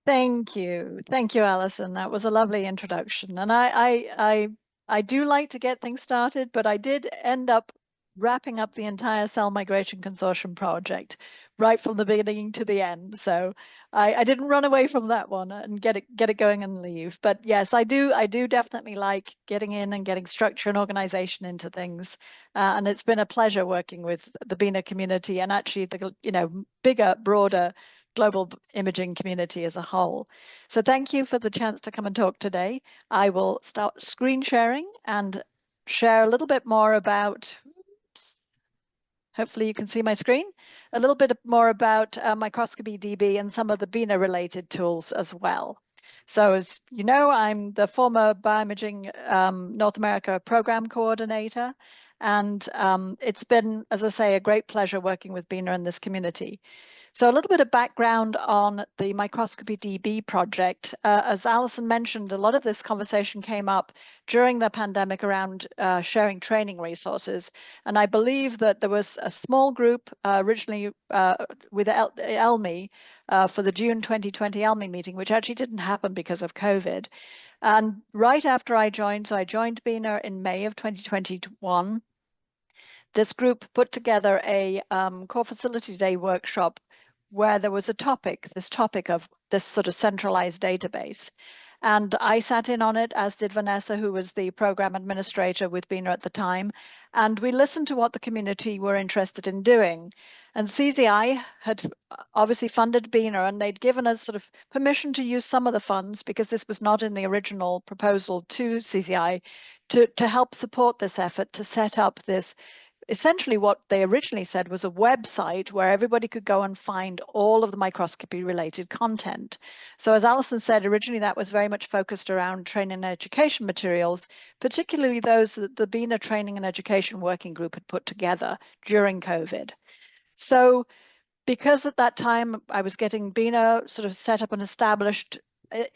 Thank you. Thank you, Alison. That was a lovely introduction. And I do like to get things started, but I did end up wrapping up the entire Cell Migration Consortium project right from the beginning to the end. So I didn't run away from that one and get it going and leave. But yes, I do definitely like getting in and getting structure and organization into things. And it's been a pleasure working with the BINA community and actually the bigger, broader global imaging community as a whole. So thank you for the chance to come and talk today. I will start screen sharing and share a little bit more about, oops, hopefully you can see my screen, a little bit more about MicroscopyDB and some of the BINA-related tools as well. So as you know, I'm the former BioImaging North America program coordinator, and it's been, as I say, a great pleasure working with BINA in this community. So a little bit of background on the MicroscopyDB project. As Alison mentioned, a lot of this conversation came up during the pandemic around sharing training resources. And I believe that there was a small group originally with ELMI for the June 2020 ELMI meeting, which actually didn't happen because of COVID. And right after I joined, so I joined BINA in May of 2021, this group put together a core facility day workshop where there was this topic of this sort of centralized database. And I sat in on it, as did Vanessa, who was the program administrator with BINA at the time. And we listened to what the community were interested in doing. And CZI had obviously funded BINA, and they'd given us sort of permission to use some of the funds because this was not in the original proposal to CZI to help support this effort to set up this essentially what they originally said was a website where everybody could go and find all of the microscopy related content. So as Alison said, originally that was very much focused around training and education materials, particularly those that the BINA Training and Education Working Group had put together during COVID. So because at that time I was getting BINA sort of set up and established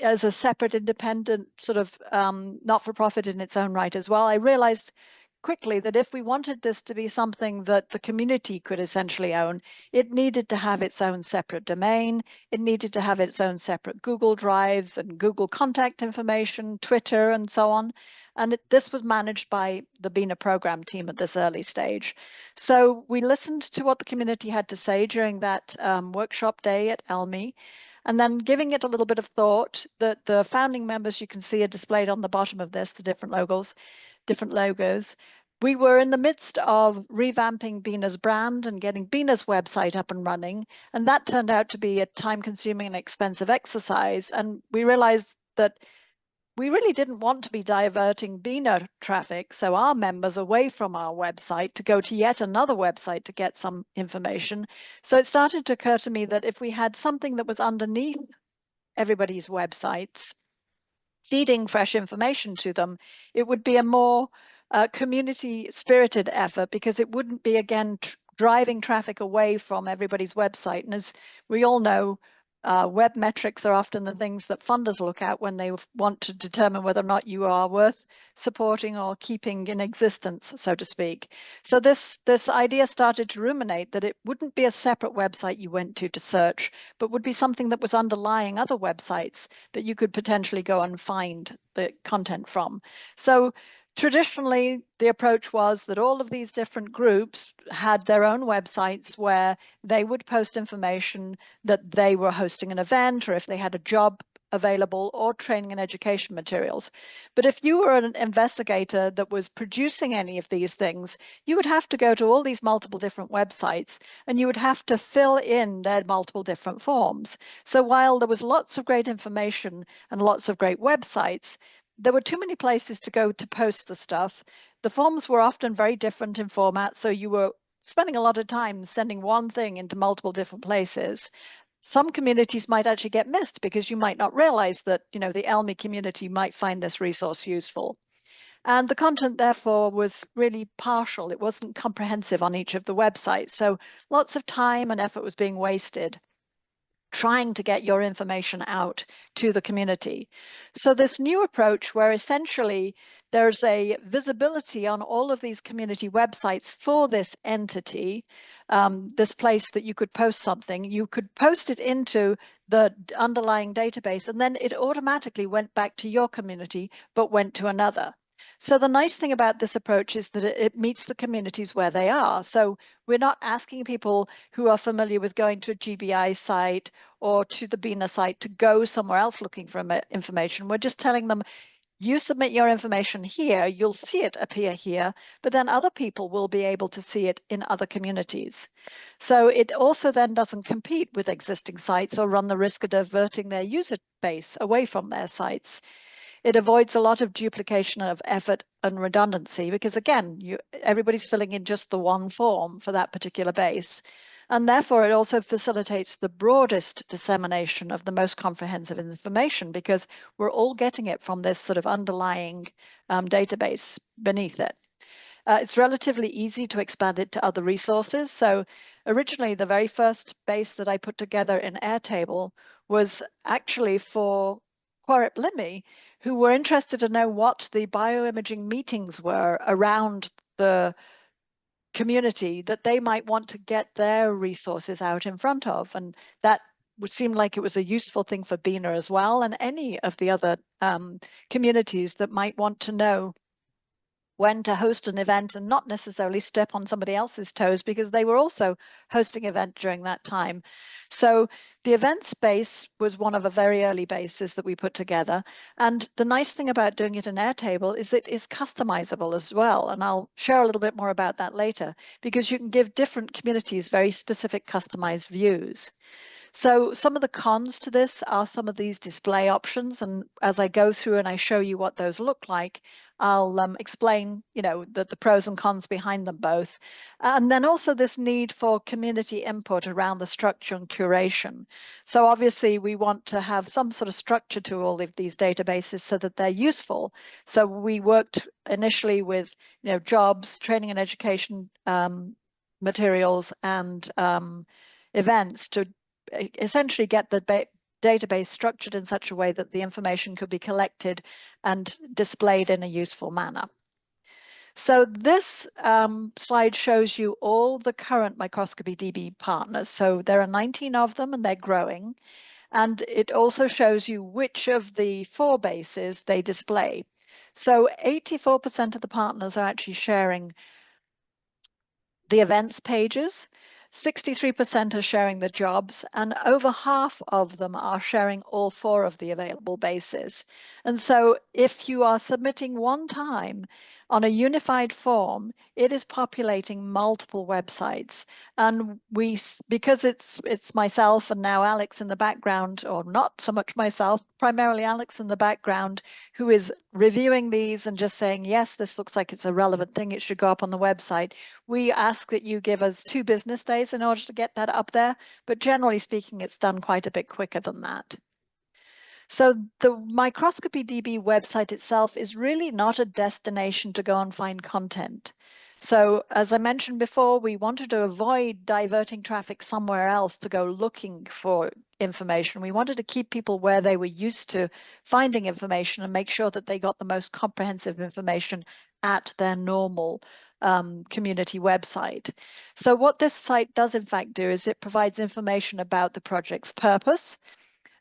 as a separate independent sort of not-for-profit in its own right as well, I realized quickly that if we wanted this to be something that the community could essentially own, it needed to have its own separate domain. It needed to have its own separate Google Drives and Google contact information, Twitter, and so on. And this was managed by the BINA program team at this early stage. So we listened to what the community had to say during that workshop day at ELMI. And then giving it a little bit of thought, that the founding members you can see are displayed on the bottom of this, the different logos. We were in the midst of revamping BINA's brand and getting BINA's website up and running. And that turned out to be a time-consuming and expensive exercise. And we realized that we really didn't want to be diverting BINA traffic, so our members, away from our website to go to yet another website to get some information. So it started to occur to me that if we had something that was underneath everybody's websites, feeding fresh information to them, it would be a more community spirited effort, because it wouldn't be again driving traffic away from everybody's website. And as we all know, web metrics are often the things that funders look at when they want to determine whether or not you are worth supporting or keeping in existence, so to speak. So this idea started to ruminate that it wouldn't be a separate website you went to search, but would be something that was underlying other websites that you could potentially go and find the content from. So traditionally, the approach was that all of these different groups had their own websites where they would post information that they were hosting an event, or if they had a job available, or training and education materials. But if you were an investigator that was producing any of these things, you would have to go to all these multiple different websites, and you would have to fill in their multiple different forms. So while there was lots of great information and lots of great websites, there were too many places to go to post the stuff. The forms were often very different in format, so you were spending a lot of time sending one thing into multiple different places. Some communities might actually get missed because you might not realize that, the ELMI community might find this resource useful. And the content, therefore, was really partial. It wasn't comprehensive on each of the websites. So lots of time and effort was being wasted trying to get your information out to the community. So this new approach where essentially there's a visibility on all of these community websites for this entity, this place that you could post something, you could post it into the underlying database, and then it automatically went back to your community, but went to another. So the nice thing about this approach is that it meets the communities where they are. So we're not asking people who are familiar with going to a GBI site or to the BINA site to go somewhere else looking for information. We're just telling them, you submit your information here, you'll see it appear here, but then other people will be able to see it in other communities. So it also then doesn't compete with existing sites or run the risk of diverting their user base away from their sites. It avoids a lot of duplication of effort and redundancy because, again, everybody's filling in just the one form for that particular base. And therefore, it also facilitates the broadest dissemination of the most comprehensive information because we're all getting it from this sort of underlying database beneath it. It's relatively easy to expand it to other resources. So originally, the very first base that I put together in Airtable was actually for Quarep Limi, who were interested to know what the bioimaging meetings were around the community that they might want to get their resources out in front of. And that would seem like it was a useful thing for BINA as well, and any of the other communities that might want to know when to host an event and not necessarily step on somebody else's toes because they were also hosting an event during that time. So the event space was one of a very early bases that we put together. And the nice thing about doing it in Airtable is it is customizable as well. And I'll share a little bit more about that later because you can give different communities very specific customized views. So some of the cons to this are some of these display options. And as I go through and I show you what those look like, I'll explain, the pros and cons behind them both. And then also this need for community input around the structure and curation. So obviously we want to have some sort of structure to all of these databases so that they're useful. So we worked initially with, jobs, training and education materials and events to essentially get the database structured in such a way that the information could be collected and displayed in a useful manner. So this slide shows you all the current MicroscopyDB partners. So there are 19 of them and they're growing. And it also shows you which of the 4 bases they display. So 84% of the partners are actually sharing the events pages. 63% are sharing the jobs, and over half of them are sharing all 4 of the available bases. And so if you are submitting one time on a unified form, it is populating multiple websites. And because it's myself and now Alex in the background, or not so much myself, primarily Alex in the background, who is reviewing these and just saying, yes, this looks like it's a relevant thing, it should go up on the website. We ask that you give us 2 business days in order to get that up there, but generally speaking, it's done quite a bit quicker than that. So the MicroscopyDB website itself is really not a destination to go and find content. So as I mentioned before, we wanted to avoid diverting traffic somewhere else to go looking for information. We wanted to keep people where they were used to finding information and make sure that they got the most comprehensive information at their normal community website. So what this site does in fact do is it provides information about the project's purpose,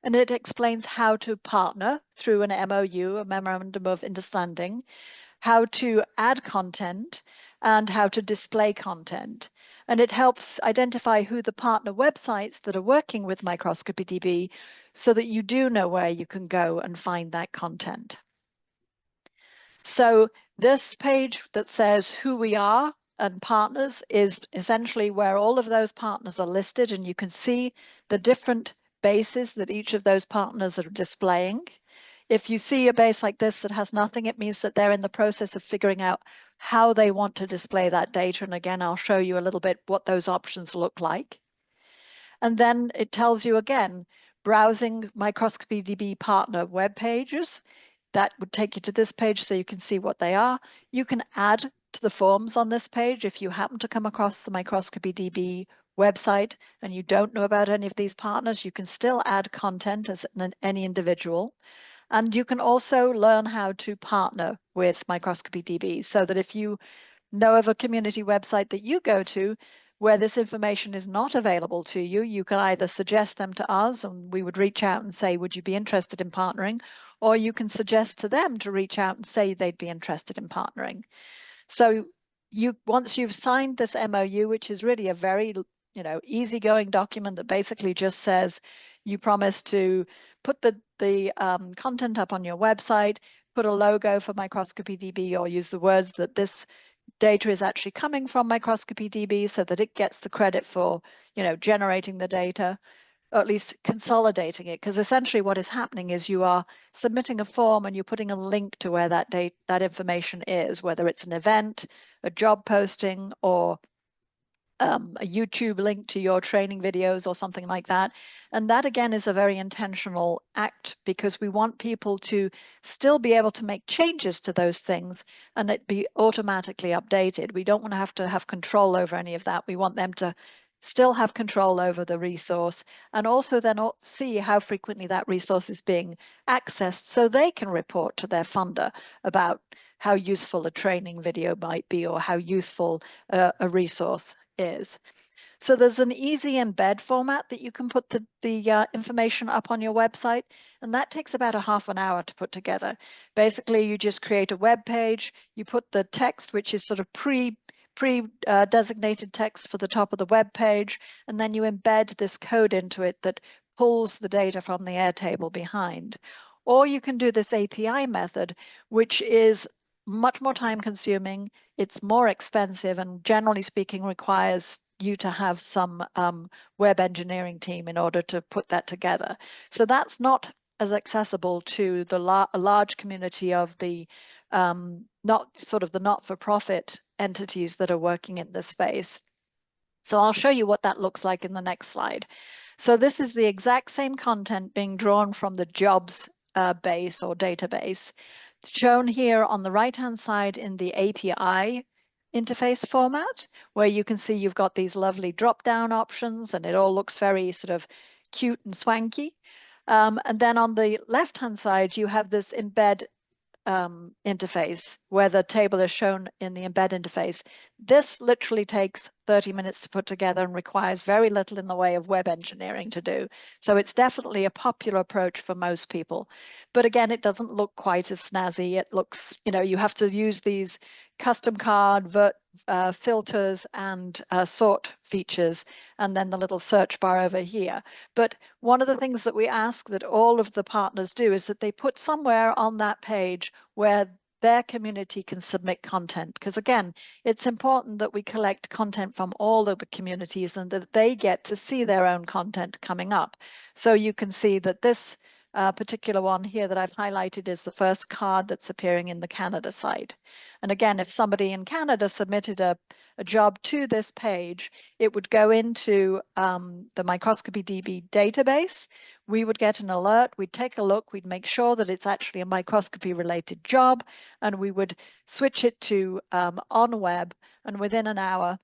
and it explains how to partner through an MOU, a Memorandum of Understanding, how to add content, and how to display content. And it helps identify who the partner websites that are working with MicroscopyDB so that you do know where you can go and find that content. So this page that says who we are and partners is essentially where all of those partners are listed, and you can see the different bases that each of those partners are displaying. If you see a base like this that has nothing, it means that they're in the process of figuring out how they want to display that data. And again, I'll show you a little bit what those options look like. And then it tells you again, browsing MicroscopyDB partner web pages. That would take you to this page so you can see what they are. You can add to the forms on this page if you happen to come across the MicroscopyDB website and you don't know about any of these partners, you can still add content as any individual. And you can also learn how to partner with MicroscopyDB, so that if you know of a community website that you go to where this information is not available to you, you can either suggest them to us and we would reach out and say, would you be interested in partnering? Or you can suggest to them to reach out and say they'd be interested in partnering. So once you've signed this MOU, which is really a very easygoing document that basically just says you promise to put the content up on your website, put a logo for MicroscopyDB, or use the words that this data is actually coming from MicroscopyDB so that it gets the credit for generating the data, or at least consolidating it, because essentially what is happening is you are submitting a form and you're putting a link to where that information is, whether it's an event, a job posting, or a YouTube link to your training videos or something like that. And that again is a very intentional act, because we want people to still be able to make changes to those things and it be automatically updated. We don't want to have control over any of that. We want them to still have control over the resource, and also then see how frequently that resource is being accessed so they can report to their funder about how useful a training video might be or how useful a resource is. So there's an easy embed format that you can put the information up on your website, and that takes about a half an hour to put together. Basically, you just create a web page, you put the text, which is sort of designated text for the top of the web page, and then you embed this code into it that pulls the data from the Airtable behind. Or you can do this API method, which is much more time consuming, it's more expensive, and generally speaking requires you to have some web engineering team in order to put that together. So that's not as accessible to the large community of the not-for-profit entities that are working in this space. So I'll show you what that looks like in the next slide. So this is the exact same content being drawn from the jobs base or database, shown here on the right-hand side in the API interface format, where you can see you've got these lovely drop-down options and it all looks very sort of cute and swanky. And then on the left-hand side, you have this embed interface where the table is shown in the embed interface. This literally takes 30 minutes to put together and requires very little in the way of web engineering to do. So it's definitely a popular approach for most people. But again, it doesn't look quite as snazzy. It looks, you have to use these custom card filters and sort features, and then the little search bar over here. But one of the things that we ask that all of the partners do is that they put somewhere on that page where their community can submit content, because again, it's important that we collect content from all of the communities and that they get to see their own content coming up. So you can see that this particular one here that I've highlighted is the first card that's appearing in the Canada site. And again, if somebody in Canada submitted a job to this page, it would go into the MicroscopyDB database. We would get an alert, we'd take a look, we'd make sure that it's actually a microscopy-related job, and we would switch it to on web, and within an hour,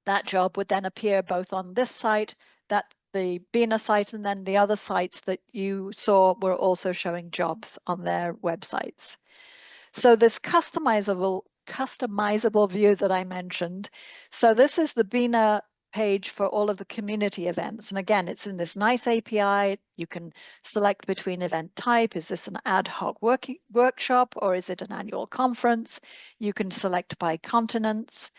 that job would then appear both on this site, the BINA site, and then the other sites that you saw were also showing jobs on their websites. So this customizable view that I mentioned. So this is the BINA page for all of the community events. And again, it's in this nice API. You can select between event type. Is this an ad hoc workshop or is it an annual conference? You can select by continents.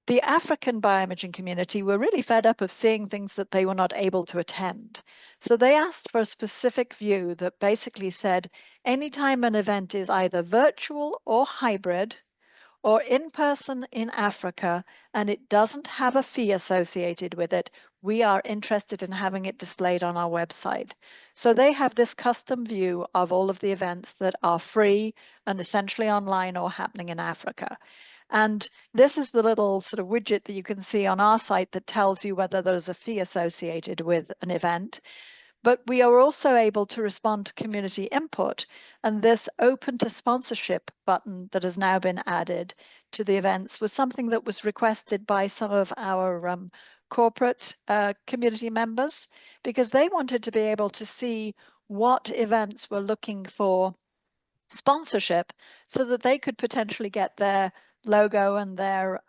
The African bioimaging community were really fed up of seeing things that they were not able to attend. So they asked for a specific view that basically said, anytime an event is either virtual or hybrid or in person in Africa, and it doesn't have a fee associated with it, we are interested in having it displayed on our website. So they have this custom view of all of the events that are free and essentially online or happening in Africa. And this is the little sort of widget that you can see on our site that tells you whether there's a fee associated with an event. But we are also able to respond to community input, and this open to sponsorship button that has now been added to the events was something that was requested by some of our corporate community members, because they wanted to be able to see what events were looking for sponsorship so that they could potentially get their logo and their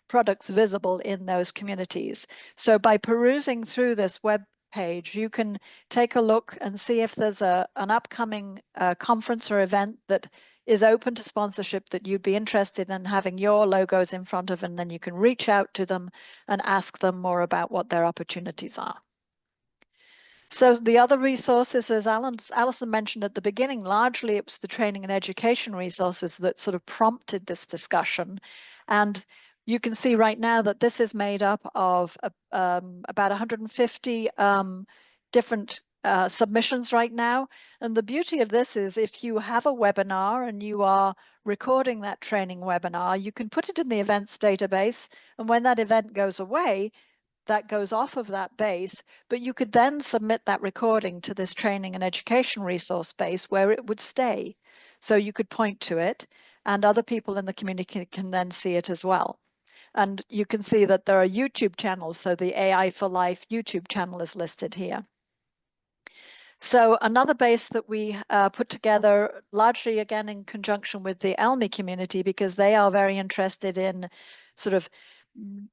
products visible in those communities. So by perusing through this web page, you can take a look and see if there's an upcoming conference or event that is open to sponsorship that you'd be interested in having your logos in front of, and then you can reach out to them and ask them more about what their opportunities are. So the other resources, as Alison mentioned at the beginning, largely it was the training and education resources that sort of prompted this discussion. And you can see right now that this is made up of about 150 different submissions right now. And the beauty of this is if you have a webinar and you are recording that training webinar, you can put it in the events database. And when that event goes away, that goes off of that base, but you could then submit that recording to this training and education resource base where it would stay. So you could point to it and other people in the community can then see it as well. And you can see that there are YouTube channels. So the AI for Life YouTube channel is listed here. So another base that we put together largely again in conjunction with the ELMI community, because they are very interested in sort of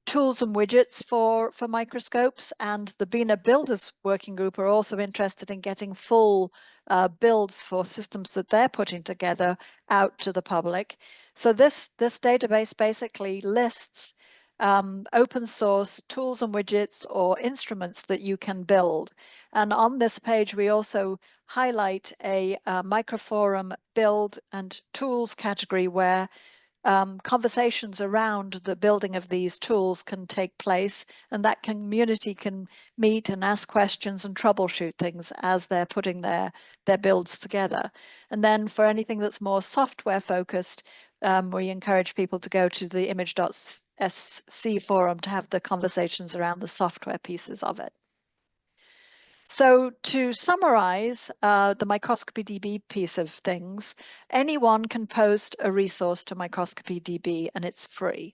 tools and widgets for microscopes, and the BINA Builders Working Group are also interested in getting full builds for systems that they're putting together out to the public. So this database basically lists open source tools and widgets or instruments that you can build. And on this page, we also highlight a microforum build and tools category where conversations around the building of these tools can take place, and that community can meet and ask questions and troubleshoot things as they're putting their builds together. And then for anything that's more software focused, we encourage people to go to the image.sc forum to have the conversations around the software pieces of it. So to summarize the MicroscopyDB piece of things, anyone can post a resource to MicroscopyDB and it's free.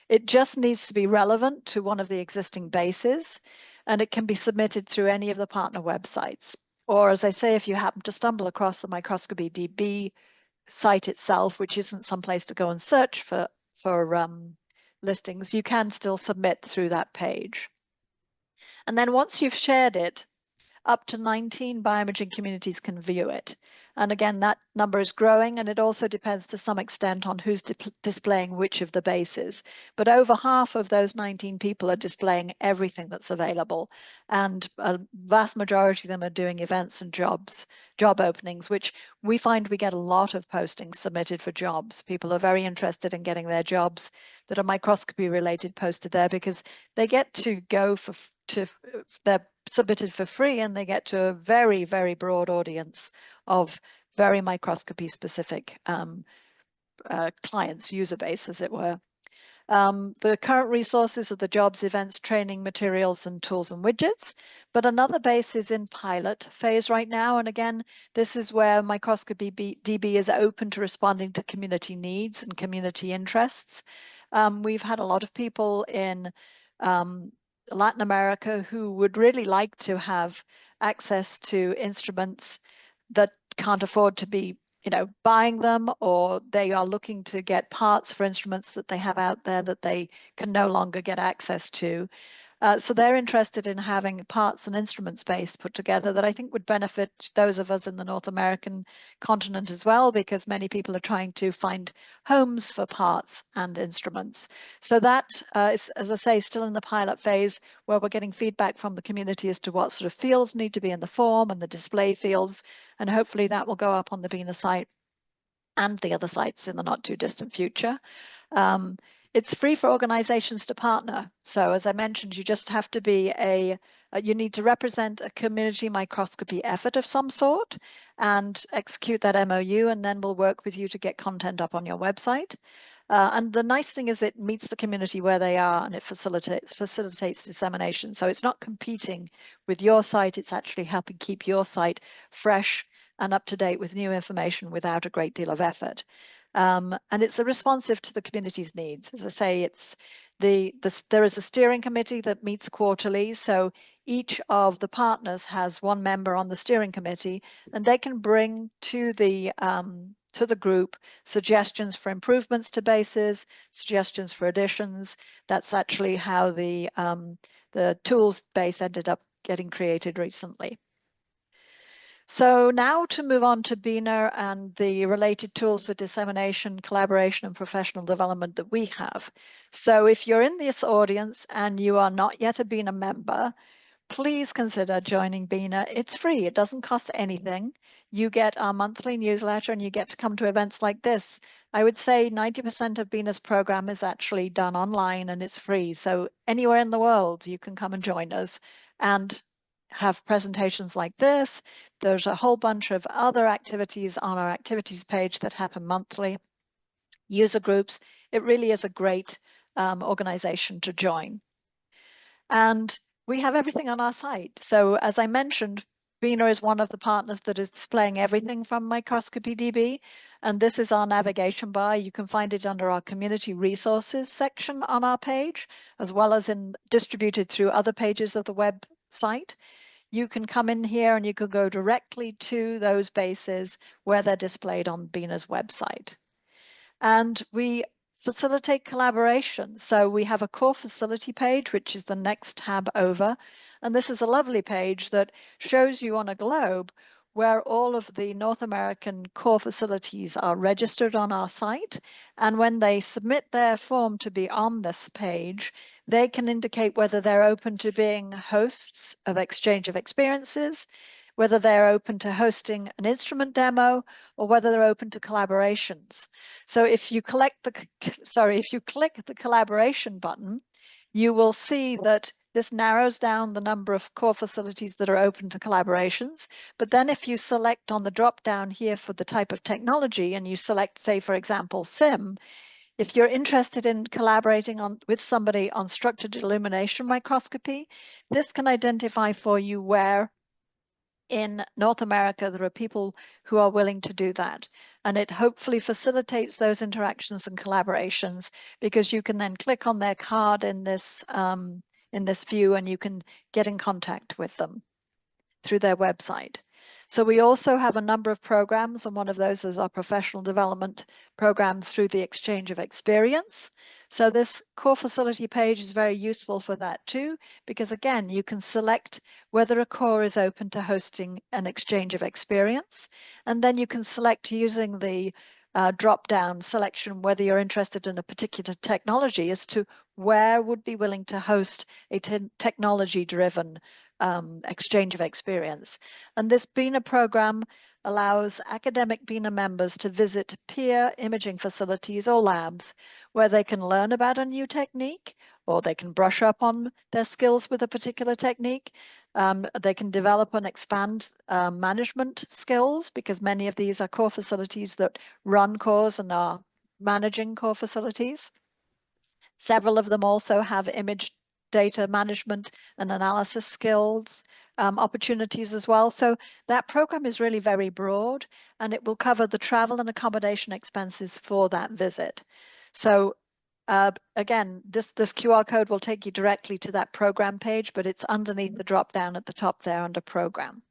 It just needs to be relevant to one of the existing bases, and it can be submitted through any of the partner websites. Or as I say, if you happen to stumble across the MicroscopyDB site itself, which isn't someplace to go and search for listings, you can still submit through that page. And then once you've shared it, up to 19 bioimaging communities can view it. And again, that number is growing, and it also depends to some extent on who's displaying which of the bases. But over half of those 19 people are displaying everything that's available. And a vast majority of them are doing events and job openings, which we find we get a lot of postings submitted for jobs. People are very interested in getting their jobs that are microscopy related posted there, because they get to go they're submitted for free, and they get to a very, very broad audience of very microscopy specific clients, user base, as it were. The current resources are the jobs, events, training materials, and tools and widgets. But another base is in pilot phase right now. And again, this is where MicroscopyDB is open to responding to community needs and community interests. We've had a lot of people in Latin America who would really like to have access to instruments that can't afford to be, buying them, or they are looking to get parts for instruments that they have out there that they can no longer get access to. So they're interested in having parts and instruments base put together that I think would benefit those of us in the North American continent as well, because many people are trying to find homes for parts and instruments. So that is, as I say, still in the pilot phase, where we're getting feedback from the community as to what sort of fields need to be in the form and the display fields. And hopefully that will go up on the BINA site and the other sites in the not too distant future. It's free for organizations to partner. So as I mentioned, you just have to be you need to represent a community microscopy effort of some sort and execute that MOU, and then we'll work with you to get content up on your website. And the nice thing is it meets the community where they are, and it facilitates dissemination. So it's not competing with your site, it's actually helping keep your site fresh and up to date with new information without a great deal of effort. And it's responsive to the community's needs. As I say, There is a steering committee that meets quarterly, so each of the partners has one member on the steering committee, and they can bring to the group suggestions for improvements to bases, suggestions for additions. That's actually how the tools base ended up getting created recently. So now to move on to BINA and the related tools for dissemination, collaboration, and professional development that we have. So if you're in this audience and you are not yet a BINA member, please consider joining BINA. It's free. It doesn't cost anything. You get our monthly newsletter and you get to come to events like this. I would say 90% of BINA's program is actually done online and it's free. So anywhere in the world, you can come and join us and have presentations like this. There's a whole bunch of other activities on our activities page that happen monthly. User groups. It really is a great organization to join. And we have everything on our site. So as I mentioned, BINA is one of the partners that is displaying everything from MicroscopyDB. And this is our navigation bar. You can find it under our community resources section on our page, as well as distributed through other pages of the website. You can come in here and you can go directly to those bases where they're displayed on BINA's website. And we facilitate collaboration. So we have a core facility page, which is the next tab over. And this is a lovely page that shows you on a globe where all of the North American core facilities are registered on our site. And when they submit their form to be on this page, they can indicate whether they're open to being hosts of exchange of experiences, whether they're open to hosting an instrument demo, or whether they're open to collaborations. So if you click the collaboration button, you will see that this narrows down the number of core facilities that are open to collaborations. But then if you select on the drop down here for the type of technology and you select, say, for example, SIM, if you're interested in collaborating with somebody on structured illumination microscopy, this can identify for you where in North America there are people who are willing to do that. And it hopefully facilitates those interactions and collaborations, because you can then click on their card in this view and you can get in contact with them through their website. So we also have a number of programs, and one of those is our professional development programs through the exchange of experience. So this core facility page is very useful for that too, because again, you can select whether a core is open to hosting an exchange of experience, and then you can select using the drop-down selection whether you're interested in a particular technology as to where would be willing to host a technology-driven exchange of experience. And this BINA program allows academic BINA members to visit peer imaging facilities or labs where they can learn about a new technique, or they can brush up on their skills with a particular technique. They can develop and expand management skills, because many of these are core facilities that run cores and are managing core facilities. Several of them also have image data management and analysis skills opportunities as well. So that program is really very broad, and it will cover the travel and accommodation expenses for that visit. So again, this QR code will take you directly to that program page, but it's underneath the drop down at the top there under program.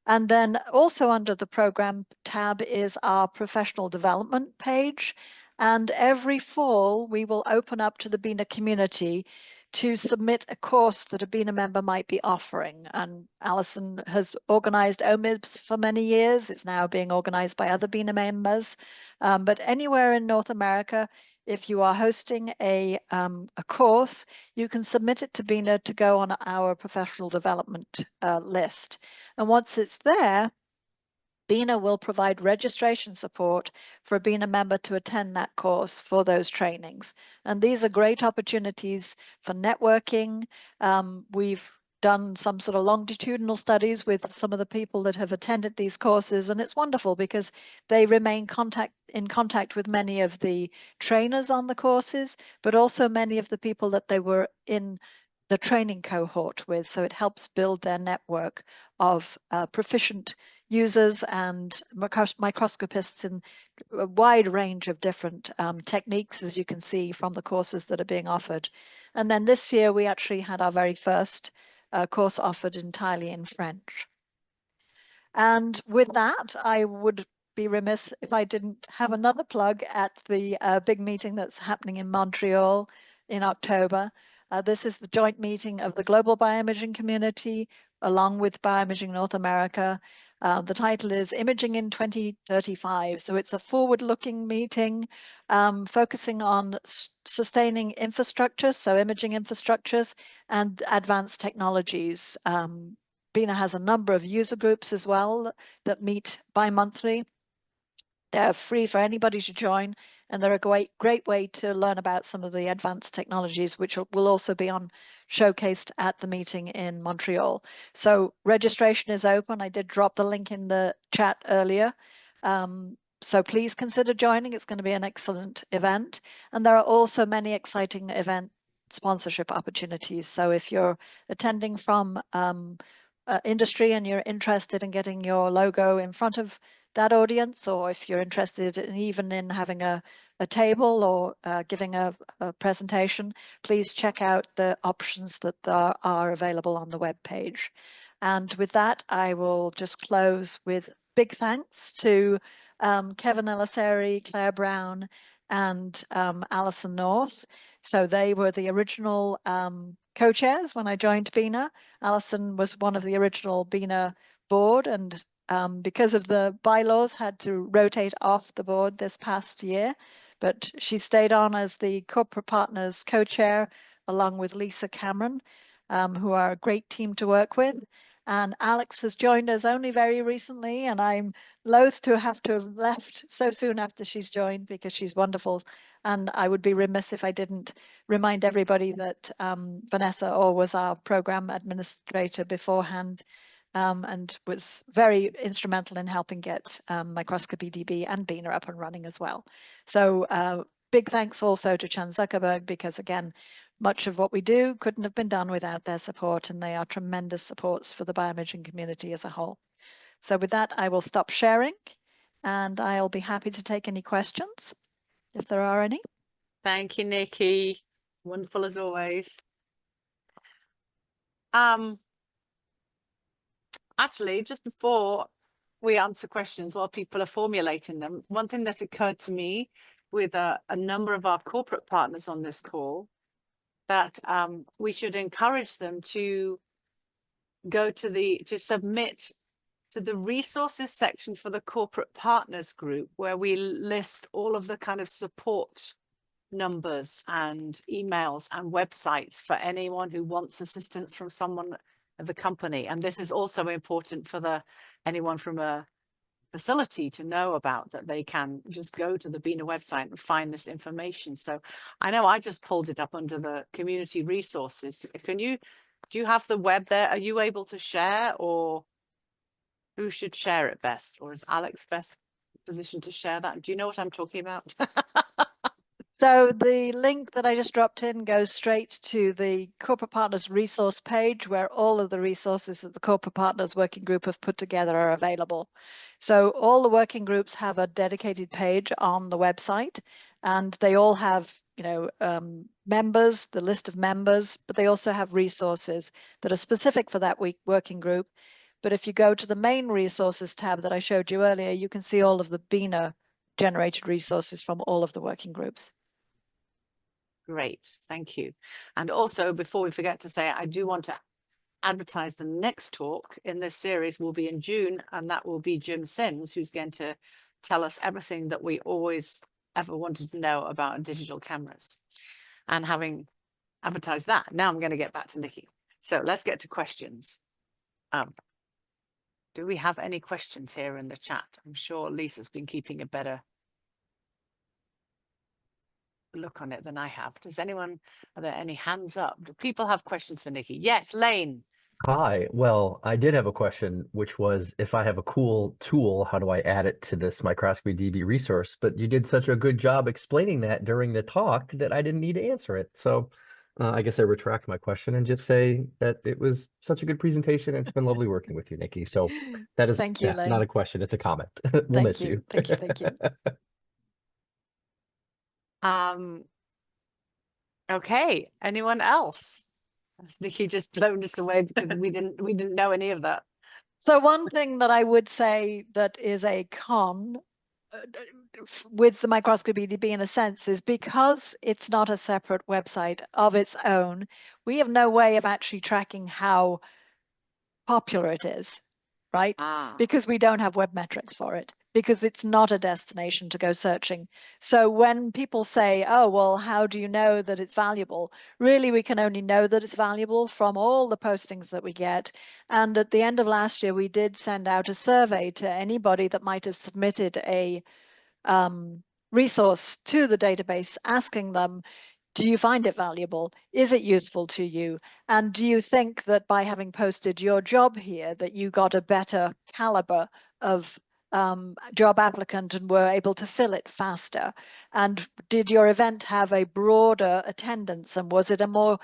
And then also under the program tab is our professional development page. And every fall, we will open up to the BINA community to submit a course that a BINA member might be offering. And Alison has organized OMIBs for many years. It's now being organized by other BINA members. But anywhere in North America, if you are hosting a course, you can submit it to BINA to go on our professional development list. And once it's there, BINA will provide registration support for a BINA member to attend that course for those trainings. And these are great opportunities for networking. We've done some sort of longitudinal studies with some of the people that have attended these courses, and it's wonderful because they remain in contact with many of the trainers on the courses, but also many of the people that they were in the training cohort with. So it helps build their network of proficient users and microscopists in a wide range of different techniques, as you can see from the courses that are being offered. And then this year we actually had our very first course offered entirely in French. And with that, I would be remiss if I didn't have another plug at the big meeting that's happening in Montreal in October. This is the joint meeting of the Global BioImaging community along with BioImaging North America. The title is Imaging in 2035. So it's a forward-looking meeting focusing on sustaining infrastructure, so imaging infrastructures and advanced technologies. BINA has a number of user groups as well that meet bi-monthly. They're free for anybody to join, and they're a great way to learn about some of the advanced technologies, which will also be showcased at the meeting in Montreal. So registration is open. I did drop the link in the chat earlier. So please consider joining. It's going to be an excellent event. And there are also many exciting event sponsorship opportunities. So if you're attending from industry and you're interested in getting your logo in front of that audience, or if you're interested in even in having a table or giving a presentation, please check out the options that are available on the web page. And with that, I will just close with big thanks to Kevin Eliseri, Claire Brown, and Alison North. So they were the original co-chairs when I joined BINA. Alison was one of the original BINA board, and because of the bylaws, had to rotate off the board this past year, but she stayed on as the corporate partners co-chair along with Lisa Cameron, who are a great team to work with. And Alex has joined us only very recently, and I'm loath to have left so soon after she's joined because she's wonderful. And I would be remiss if I didn't remind everybody that Vanessa Orr was our program administrator beforehand, and was very instrumental in helping get MicroscopyDB and BINA up and running as well. So big thanks also to Chan Zuckerberg, because again, much of what we do couldn't have been done without their support, and they are tremendous supports for the bioimaging community as a whole. So with that, I will stop sharing, and I'll be happy to take any questions if there are any. Thank you, Nikki. Wonderful as always. Actually, just before we answer questions while people are formulating them, one thing that occurred to me with a number of our corporate partners on this call, that we should encourage them to go to submit to the resources section for the corporate partners group, where we list all of the kind of support numbers and emails and websites for anyone who wants assistance from someone of the company. And this is also important for anyone from a facility to know about, that they can just go to the BINA website and find this information. So I know I just pulled it up under the community resources. Do you have the web there? Are you able to share, or who should share it best? Or is Alex best positioned to share that? Do you know what I'm talking about? So the link that I just dropped in goes straight to the Corporate Partners resource page, where all of the resources that the Corporate Partners Working Group have put together are available. So all the working groups have a dedicated page on the website, and they all have, members, the list of members, but they also have resources that are specific for that working group. But if you go to the main resources tab that I showed you earlier, you can see all of the BINA generated resources from all of the working groups. Great, thank you. And also, before we forget to say, I do want to advertise the next talk in this series will be in June, and that will be Jim Sims, who's going to tell us everything that we always ever wanted to know about digital cameras. And having advertised that, now I'm going to get back to Nikki. So let's get to questions. Do we have any questions here in the chat? I'm sure Lisa's been keeping a better look on it than I have. Are there any hands up? Do people have questions for Nikki? Yes, Lane. Hi. Well, I did have a question, which was, if I have a cool tool, how do I add it to this MicroscopyDB resource? But you did such a good job explaining that during the talk that I didn't need to answer it. So I guess I retract my question and just say that it was such a good presentation and it's been lovely working with you, Nikki. So that is Thank you, not Lane. a question, it's a comment. We'll Thank miss you. you. Thank you. Thank you. Okay, anyone else? Nikki just blown us away because we didn't know any of that. So one thing that I would say that is a con with the MicroscopyDB in a sense is because it's not a separate website of its own, we have no way of actually tracking how popular it is, right? Because we don't have web metrics for it, because it's not a destination to go searching. So when people say, oh, well, how do you know that it's valuable? Really, we can only know that it's valuable from all the postings that we get. And at the end of last year, we did send out a survey to anybody that might have submitted a resource to the database, asking them, do you find it valuable? Is it useful to you? And do you think that by having posted your job here, that you got a better caliber of job applicant and were able to fill it faster? And did your event have a broader attendance? And was it a more,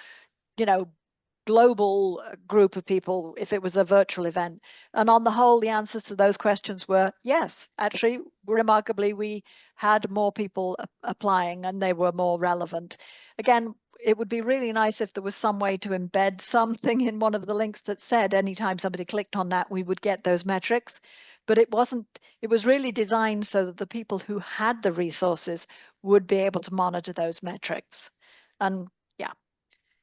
global group of people if it was a virtual event? And on the whole, the answers to those questions were yes. Actually, remarkably, we had more people applying and they were more relevant. Again, it would be really nice if there was some way to embed something in one of the links that said anytime somebody clicked on that, we would get those metrics. But it wasn't, it was really designed so that the people who had the resources would be able to monitor those metrics. And yeah,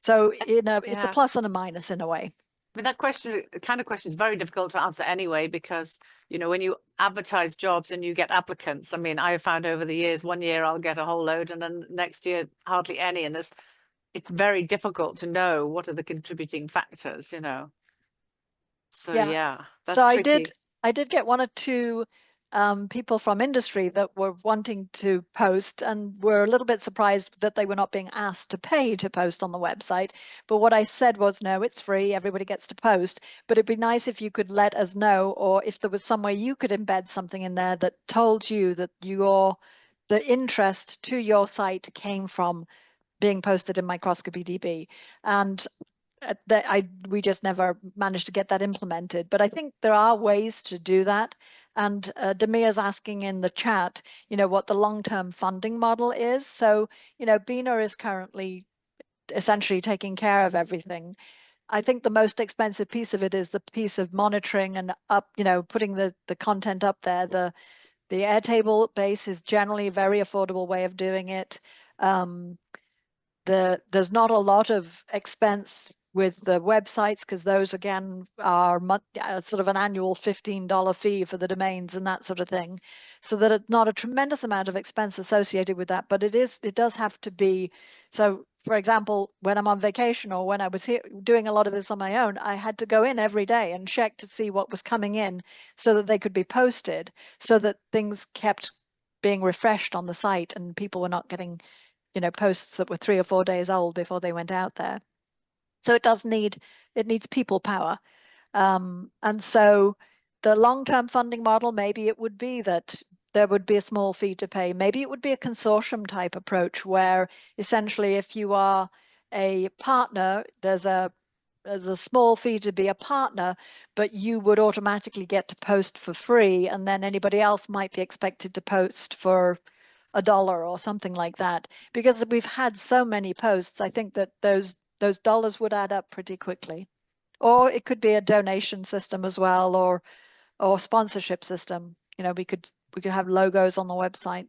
so it's a plus and a minus in a way. I mean, that kind of question is very difficult to answer anyway, because, when you advertise jobs and you get applicants, I mean, I have found over the years, one year I'll get a whole load and then next year hardly any. And it's very difficult to know what are the contributing factors, So yeah, that's so tricky. I did get one or two people from industry that were wanting to post and were a little bit surprised that they were not being asked to pay to post on the website. But what I said was, no, it's free. Everybody gets to post. But it'd be nice if you could let us know, or if there was some way you could embed something in there that told you that the interest to your site came from being posted in MicroscopyDB. And we just never managed to get that implemented. But I think there are ways to do that. And Demia's asking in the chat, what the long-term funding model is. So, BINA is currently essentially taking care of everything. I think the most expensive piece of it is the piece of monitoring and putting the content up there. The Airtable base is generally a very affordable way of doing it. There's not a lot of expense with the websites, because those again are sort of an annual $15 fee for the domains and that sort of thing, so that it's not a tremendous amount of expense associated with that. But it does have to be. So for example, when I'm on vacation or when I was here doing a lot of this on my own, I had to go in every day and check to see what was coming in so that they could be posted, so that things kept being refreshed on the site and people were not getting posts that were 3 or 4 days old before they went out there. So it needs people power. And so the long-term funding model, maybe it would be that there would be a small fee to pay. Maybe it would be a consortium type approach where essentially if you are a partner, there's a small fee to be a partner, but you would automatically get to post for free, and then anybody else might be expected to post for $1 or something like that. Because we've had so many posts, I think that those dollars would add up pretty quickly. Or it could be a donation system as well, or sponsorship system. We could have logos on the website.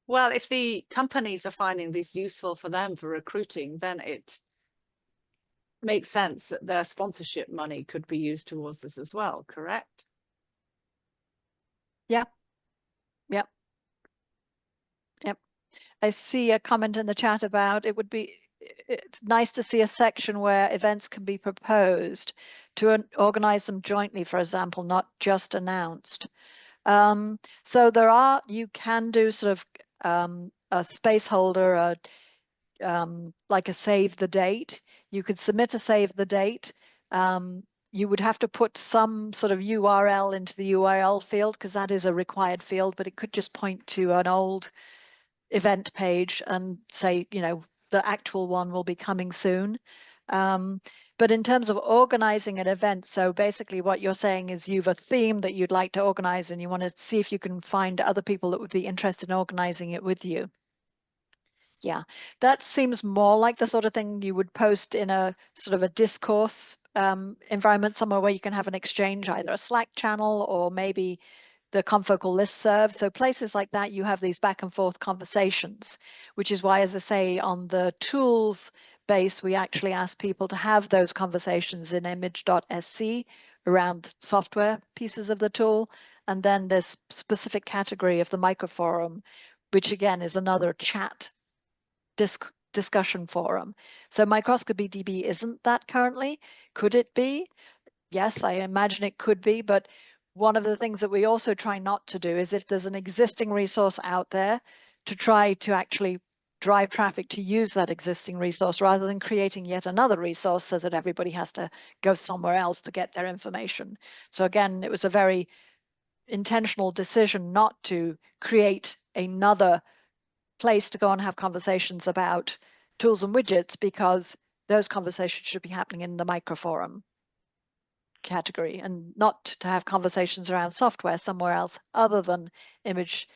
Well, if the companies are finding this useful for them for recruiting, then it makes sense that their sponsorship money could be used towards this as well, correct? Yeah. Yep. Yep. I see a comment in the chat about it's nice to see a section where events can be proposed to organize them jointly, for example, not just announced. So you can do sort of a space holder, like a save the date. You could submit a save the date. You would have to put some sort of URL into the URL field, because that is a required field, but it could just point to an old event page and say, the actual one will be coming soon. But in terms of organizing an event, so basically what you're saying is you've a theme that you'd like to organize and you want to see if you can find other people that would be interested in organizing it with you. Yeah, that seems more like the sort of thing you would post in a sort of a discourse environment, somewhere where you can have an exchange, either a Slack channel or maybe the confocal listserv. So places like that, you have these back and forth conversations, which is why, as I say, on the tools base, we actually ask people to have those conversations in image.sc around software pieces of the tool. And then there's specific category of the microforum, which again is another chat discussion forum. So MicroscopyDB isn't that currently. Could it be? Yes, I imagine it could be, but one of the things that we also try not to do is, if there's an existing resource out there, to try to actually drive traffic to use that existing resource rather than creating yet another resource so that everybody has to go somewhere else to get their information. So again, it was a very intentional decision not to create another place to go and have conversations about tools and widgets, because those conversations should be happening in the microforum category and not to have conversations around software somewhere else other than image.sc.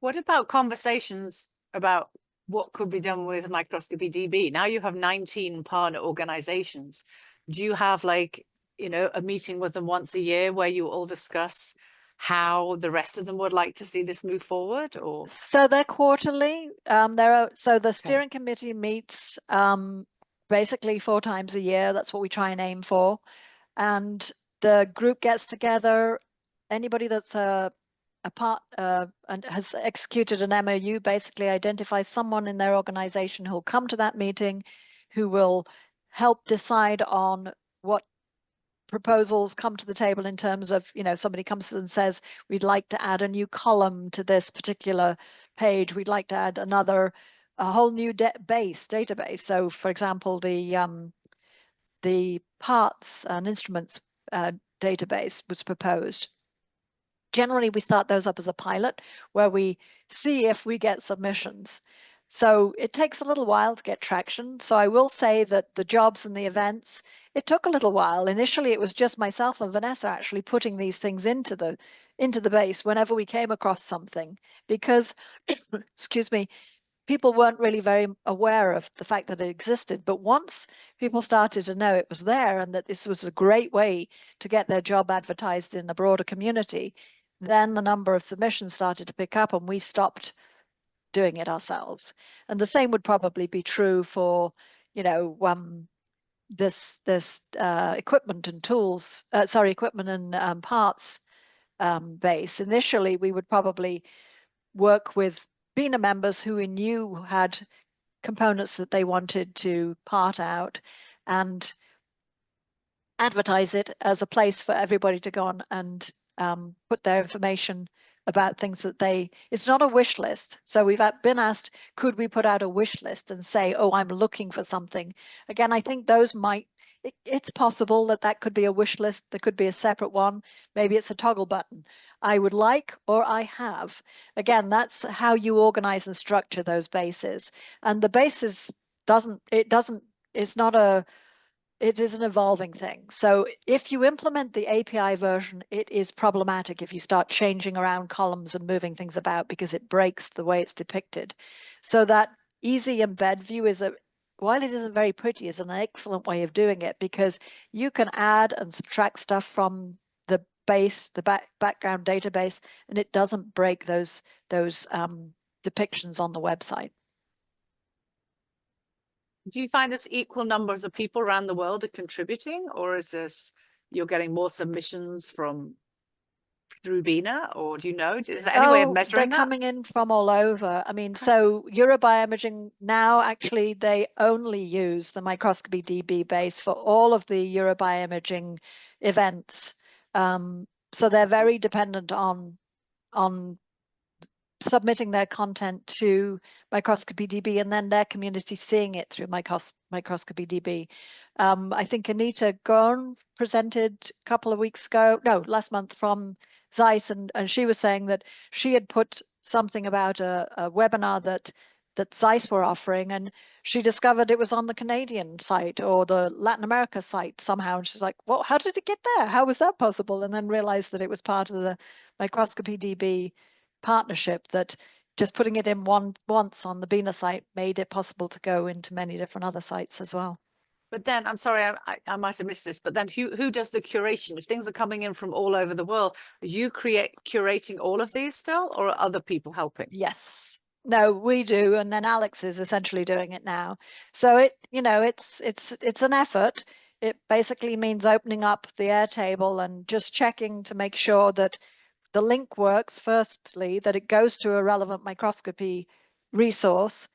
What about conversations about what could be done with MicroscopyDB? Now you have 19 partner organizations. Do you have, like, you know, a meeting with them once a year where you all discuss how the rest of them would like to see this move forward? Or So they're quarterly. So the steering committee meets basically 4 times a year. That's what we try and aim for. And the group gets together. Anybody that's a part and has executed an MOU basically identifies someone in their organization who'll come to that meeting, who will help decide on what proposals come to the table in terms of, you know, somebody comes and says, we'd like to add a new column to this particular page. We'd like to add a whole new database. So for example, the parts and instruments database was proposed. Generally, we start those up as a pilot where we see if we get submissions. So it takes a little while to get traction. So I will say that the jobs and the events, it took a little while. Initially, it was just myself and Vanessa actually putting these things into the base whenever we came across something, because, excuse me, people weren't really very aware of the fact that it existed. But once people started to know it was there and that this was a great way to get their job advertised in a broader community, then the number of submissions started to pick up and we stopped doing it ourselves. And the same would probably be true for, you know, this equipment and tools, equipment and parts base. Initially, we would probably work with BINA members who we knew had components that they wanted to part out and advertise it as a place for everybody to go on and put their information about things that it's not a wish list. So we've been asked, could we put out a wish list and say, oh, I'm looking for something. Again, I think those it's possible that could be a wish list. There could be a separate one. Maybe it's a toggle button. I would like, or I have. Again, that's how you organize and structure those bases. And the bases it is an evolving thing. So if you implement the API version, it is problematic if you start changing around columns and moving things about, because it breaks the way it's depicted. So that easy embed view while it isn't very pretty, is an excellent way of doing it, because you can add and subtract stuff from the base, the background database, and it doesn't break those depictions on the website. do you find this equal numbers of people around the world are contributing, or is this you're getting more submissions through BINA, or do you know? Is there any way of measuring they're that? coming in from all over. I mean, so BioImaging now, actually, they only use the MicroscopyDB base for all of the BioImaging events. So they're very dependent on submitting their content to MicroscopyDB and then their community seeing it through MicroscopyDB. I think Anita Gorn presented last month from Zeiss, and she was saying that she had put something about a webinar that Zeiss were offering, and she discovered it was on the Canadian site or the Latin America site somehow. And she's like, well, how did it get there? How was that possible? And then realized that it was part of the MicroscopyDB partnership, that just putting it in once on the BINA site made it possible to go into many different other sites as well. But then, I'm sorry, I might have missed this, but then who does the curation? If things are coming in from all over the world, are you curating all of these still, or are other people helping? Yes. No, we do, and then Alex is essentially doing it now. So it's an effort. It basically means opening up the Airtable and just checking to make sure that the link works, firstly, that it goes to a relevant microscopy resource,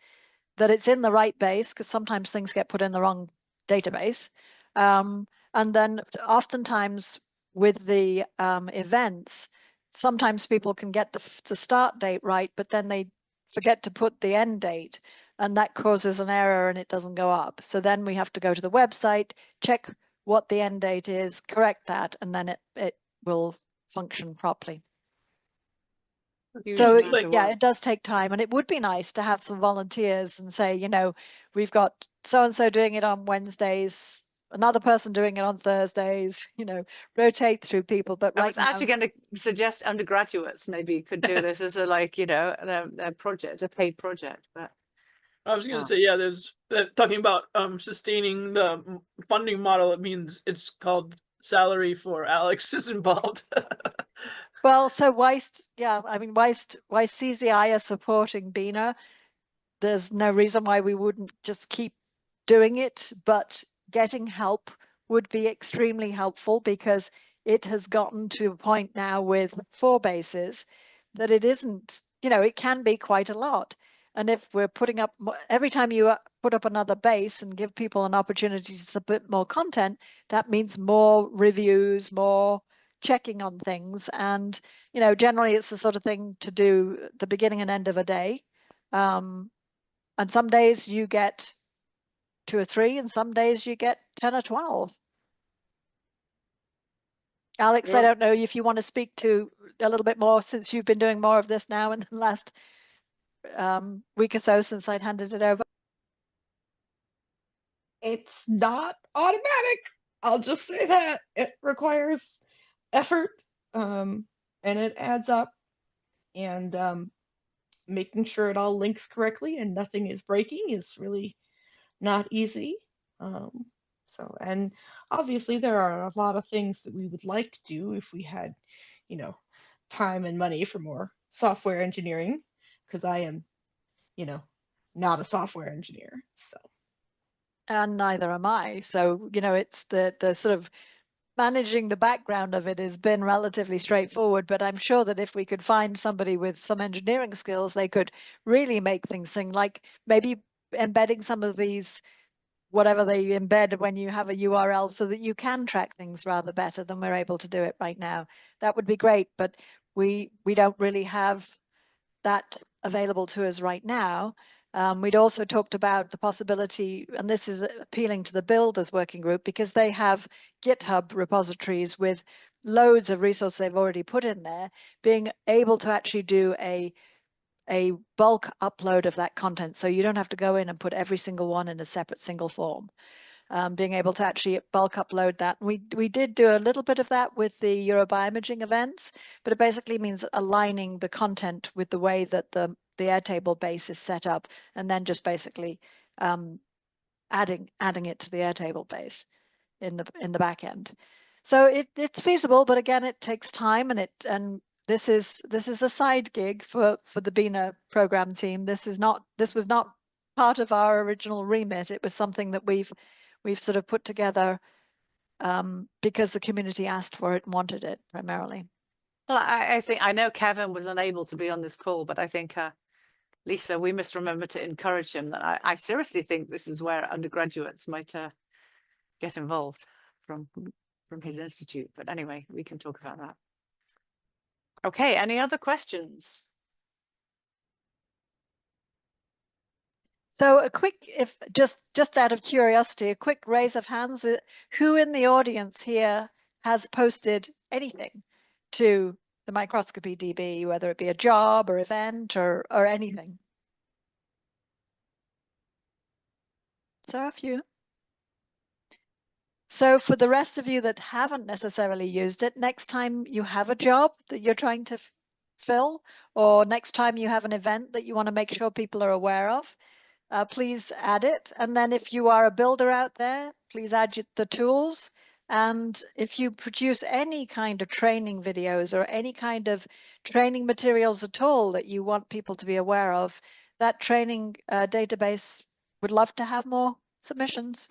that it's in the right base, because sometimes things get put in the wrong database. And then oftentimes with the events, sometimes people can get the start date right, but then they forget to put the end date, and that causes an error and it doesn't go up. So then we have to go to the website, check what the end date is, correct that, and then it will function properly. So yeah, it does take time, and it would be nice to have some volunteers and say, we've got so and so doing it on Wednesdays, another person doing it on Thursdays, rotate through people. But I was actually going to suggest undergraduates maybe could do this as a a project, a paid project. But I was going to say, yeah, there's talking about sustaining the funding model. It means it's called salary for Alex is involved. Well, so whilst CZI are supporting BINA, there's no reason why we wouldn't just keep doing it, but getting help would be extremely helpful, because it has gotten to a point now with 4 bases that it isn't, it can be quite a lot. And if we're putting up, every time you put up another base and give people an opportunity to submit more content, that means more reviews, more checking on things. And, generally it's the sort of thing to do the beginning and end of a day. And some days you get 2 or 3, and some days you get 10 or 12. Alex, I don't know if you want to speak to a little bit more, since you've been doing more of this now in the last week or so since I'd handed it over. It's not automatic. I'll just say that. It requires effort, and it adds up, and making sure it all links correctly and nothing is breaking is really not easy. And obviously there are a lot of things that we would like to do if we had, time and money for more software engineering, because I am, not a software engineer. So. And neither am I. So, it's the sort of managing the background of it has been relatively straightforward, but I'm sure that if we could find somebody with some engineering skills, they could really make things sing, like maybe embedding some of these, whatever they embed when you have a URL, so that you can track things rather better than we're able to do it right now. That would be great, but we don't really have that available to us right now. We'd also talked about the possibility, and this is appealing to the Builders Working Group, because they have GitHub repositories with loads of resources they've already put in there, being able to actually do a bulk upload of that content. So you don't have to go in and put every single one in a separate single form. Being able to actually bulk upload that. We did do a little bit of that with the BioImaging events, but it basically means aligning the content with the way that the Airtable base is set up, and then just basically adding it to the Airtable base in the back end. So it's feasible, but again, it takes time, and this is a side gig for the BINA program team. This was not part of our original remit. It was something that we've sort of put together because the community asked for it and wanted it primarily. Well, I know Kevin was unable to be on this call, but I think Lisa, we must remember to encourage him. That I seriously think this is where undergraduates might get involved from his institute. But anyway, we can talk about that. Okay, any other questions? So a quick, if just out of curiosity, a quick raise of hands. Who in the audience here has posted anything to the MicroscopyDB, whether it be a job or event or anything. So a few. So for the rest of you that haven't necessarily used it, next time you have a job that you're trying to fill, or next time you have an event that you want to make sure people are aware of, please add it. And then if you are a builder out there, please add the tools. And if you produce any kind of training videos or any kind of training materials at all that you want people to be aware of, that training database would love to have more submissions.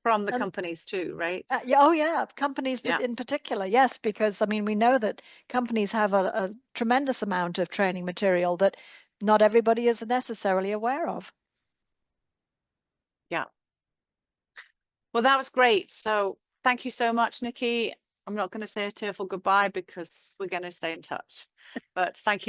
From the companies too, right? Yeah, oh yeah, companies Yeah. in particular, yes, because I mean, we know that companies have a tremendous amount of training material that not everybody is necessarily aware of. Yeah. Well, that was great. So thank you so much, Nikki. I'm not going to say a tearful goodbye because we're going to stay in touch. But thank you